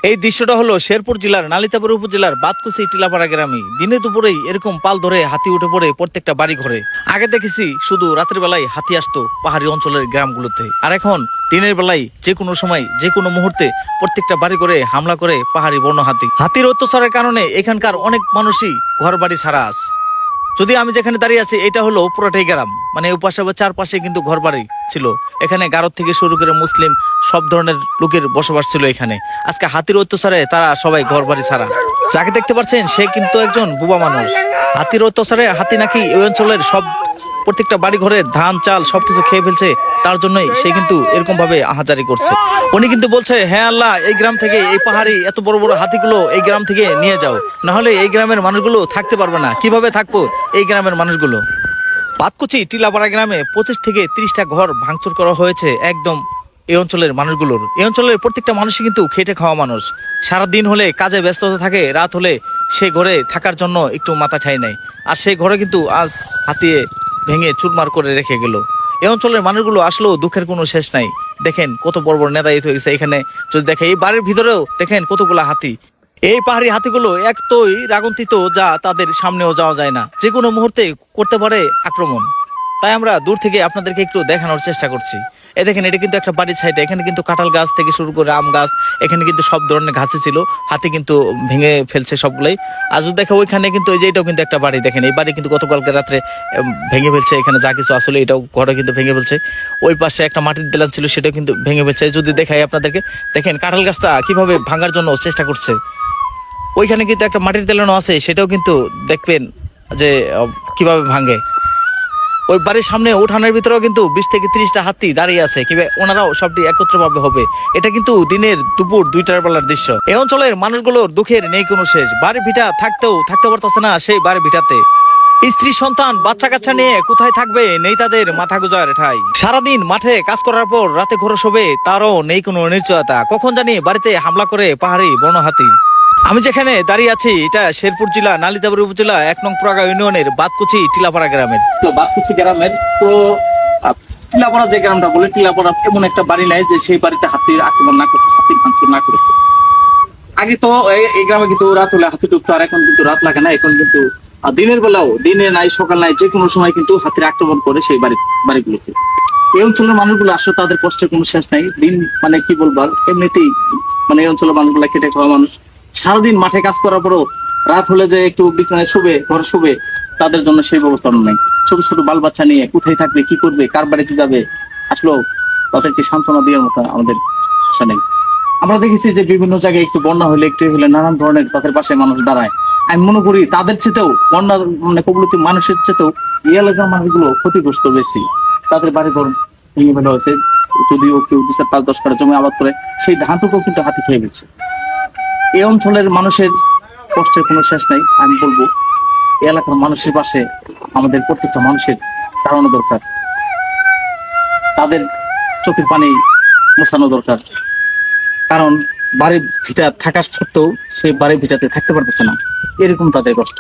এই দৃশ্যটা হলো শেরপুর জেলার নালিতাবাড়ী উপজেলার বাতকুচি টিলাপাড়া গ্রামে। দিনে দুপুরেই এরকম পাল ধরে হাতি উঠে পড়ে প্রত্যেকটা বাড়ি ঘরে। আগে দেখেছি শুধু রাতের বেলায় হাতি আসতো পাহাড়ি অঞ্চলের গ্রামগুলোতে, আর এখন দিনের বেলায় যে কোনো সময় যে কোনো মুহূর্তে প্রত্যেকটা বাড়ি করে হামলা করে পাহাড়ি বন্য হাতি। হাতির অত্যাচারের কারণে এখানকার অনেক মানুষই ঘর বাড়ি ছাড়া আছে। যদি আমি যেখানে দাঁড়িয়ে আছি এটা হলো পুরোটাই গ্রাম, মানে উপাসে চারপাশে কিন্তু ঘর বাড়ি ছিল। এখানে গারদ থেকে শুরু করে মুসলিম সব ধরনের লোকের বসবাস ছিল এখানে। আজকে হাতির অত্যাচারে তারা সবাই ঘর বাড়ি ছাড়া। যাকে দেখতে পাচ্ছেন সে কিন্তু একজন বুবা মানুষ। হাতির অত্যাচারে হাতি নাকি এই অঞ্চলের সব প্রত্যেকটা বাড়ি ঘরের ধান চাল সবকিছু খেয়ে ফেলছে, তার জন্যই সে কিন্তু এরকম ভাবে আহাজারি করছে। উনি কিন্তু বলছে, হ্যাঁ আল্লাহ, এই গ্রাম থেকে এই পাহাড়ি এত বড় বড় হাতিগুলো এই গ্রাম থেকে নিয়ে যাও, না হলে এই গ্রামের মানুষগুলো থাকতে পারবে না। কিভাবে থাকবো এই গ্রামের মানুষগুলো? বাতকুচি টিলাপাড়া গ্রামে 25 থেকে 30টা ঘর ভাঙচুর করা হয়েছে একদম এই অঞ্চলের মানুষগুলোর। এই অঞ্চলের প্রত্যেকটা মানুষই কিন্তু খেটে খাওয়া মানুষ। সারাদিন হলে কাজে ব্যস্ততা থাকে, রাত হলে সে ঘরে থাকার জন্য একটু মাথা ঠাই নেয়, আর সেই ঘরে কিন্তু আজ হাতিয়ে ভেঙে চুরমার করে রেখে গেল। এই অঞ্চলের মানুষগুলো আসলেও দুঃখের কোনো শেষ নাই। দেখেন কত বড় বড় নেতায়িত হয়েছে এখানে। যদি দেখে এই বাড়ির ভিতরেও দেখেন কতগুলো হাতি। এই পাহাড়ি হাতিগুলো একতই রাগন্তিত, যা তাদের সামনেও যাওয়া যায় না, যে কোনো মুহূর্তে করতে পারে আক্রমণ। তাই আমরা দূর থেকে আপনাদেরকে একটু দেখানোর চেষ্টা করছি। এই দেখেন, এটা কিন্তু একটা বাড়ির সাইডে। এখানে কিন্তু কাঁঠাল গাছ থেকে শুরু করে আম গাছ, এখানে কিন্তু সব ধরনের গাছই ছিল। হাতি কিন্তু ভেঙে ফেলছে সবগুলাই। আর যদি দেখো ওইখানে কিন্তু এই যে এটাও কিন্তু একটা বাড়ি। দেখেন এই বাড়ি কিন্তু গতকালকে রাত্রে ভেঙে ফেলছে। এখানে যা কিছু আসলে এটাও ঘরে কিন্তু ভেঙে ফেলছে। ওই পাশে একটা মাটির দেলান ছিল, সেটাও কিন্তু ভেঙে ফেলছে। যদি দেখাই আপনাদেরকে, দেখেন কাঁঠাল গাছটা কিভাবে ভাঙার জন্য চেষ্টা করছে। ওইখানে কিন্তু একটা মাটির দেলানো আছে, সেটাও কিন্তু দেখবেন যে কিভাবে ভাঙে। ওই বাড়ির সামনে উঠানের ভিতরেও কিন্তু 20 থেকে 30টা হাতি দাঁড়িয়ে আছে, কিভাবে ওনারাও সবটি একত্রভাবে হবে। এটা কিন্তু দিনের দুপুর 2টার বেলার দৃশ্য। এই অঞ্চলের মানুষগুলোর দুঃখের নেই কোনো শেষ। বাড়ি ভিটা থাকতেও থাকতে পারতেছে না সেই বাড়ি ভিটাতে। স্ত্রী সন্তান বাচ্চা কাচ্চা নিয়ে কোথায় থাকবে, নেই তাদের মাথা গুজার ঠাই। সারাদিন মাঠে কাজ করার পর রাতে ঘরে শোবে, তারও নেই কোনো নিশ্চয়তা কখন জানি বাড়িতে হামলা করে পাহাড়ি বন্য হাতি। আমি যেখানে দাঁড়িয়ে আছি এটা শেরপুর জেলা নালিতাবাড়ী উপজেলা 1 নং পুরাগাঁও ইউনিয়নের বাতকুচি টিলাপাড়া গ্রামের। তো বাতকুচি গ্রামের তো টিলাপাড়া যে গ্রামটা বলে, টিলাপাড়া এমন একটা বাড়ি নাই যে সেই বাড়িতে হাতির আক্রমণ না করছে, হাতি ভাঙচুর না করেছে। আগে তো এই গ্রামে কিন্তু রাত হলে হাতি ঢুকতো, আর এখন কিন্তু রাত লাগে না। এখন কিন্তু দিনের বেলাও, দিনে নাই সকাল নাই, যে কোনো সময় কিন্তু হাতির আক্রমণ করে সেই বাড়িগুলোতে। এই অঞ্চলের মানুষগুলো আসলে তাদের কষ্টের কোনো শেষ নাই। দিন মানে কি বলবার, এমনিতেই মানে এই অঞ্চলের মানুষগুলো খেটে খাওয়া মানুষ। সারাদিন মাঠে কাজ করার পরও রাত হলে যে একটু বিছানায় শুবে, ঘরে শুবে, তাদের জন্য সেই ব্যবস্থা নাই। ছোট ছোট বাল বাচ্চা নিয়ে কোথায় থাকবে, কি করবে, কার বাড়িতে যাবে, আসলেও তাদেরকে সান্ত্বনা দেওয়ার মতো আমাদের আশা নেই। আমরা দেখেছি যে বিভিন্ন জায়গায় একটু বন্যা হলে একটু হলে নানান ধরনের তাদের পাশে মানুষ দাঁড়ায়। আমি মনে করি তাদের চেতেও, বন্যা মানে কবলিত মানুষের চেতেও এই এলাকার মানুষগুলো ক্ষতিগ্রস্ত বেশি। তাদের বাড়ি ঘর ভেঙে ফেলা হয়েছে। যদিও কেউ 2-4-5-10 কাঠা জমি আবাদ করে, সেই ধানটুকুও কিন্তু হাতি খেয়ে গেছে। এই অঞ্চলের মানুষের কষ্টের কোনো শেষ নাই। আমি বলবো এলাকার মানুষের পাশে আমাদের প্রত্যেকটা মানুষের দাঁড়ানো দরকার, তাদের চোখের পানি মোছানো দরকার। কারণ বাড়ি ভিটা থাকার সত্ত্বেও সেই বাড়ি ভিটাতে থাকতে পারতেছে না, এরকম তাদের কষ্ট।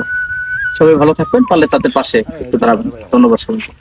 সবাই ভালো থাকবেন, পারলে তাদের পাশে একটু দাঁড়াবেন। ধন্যবাদ সবাইকে।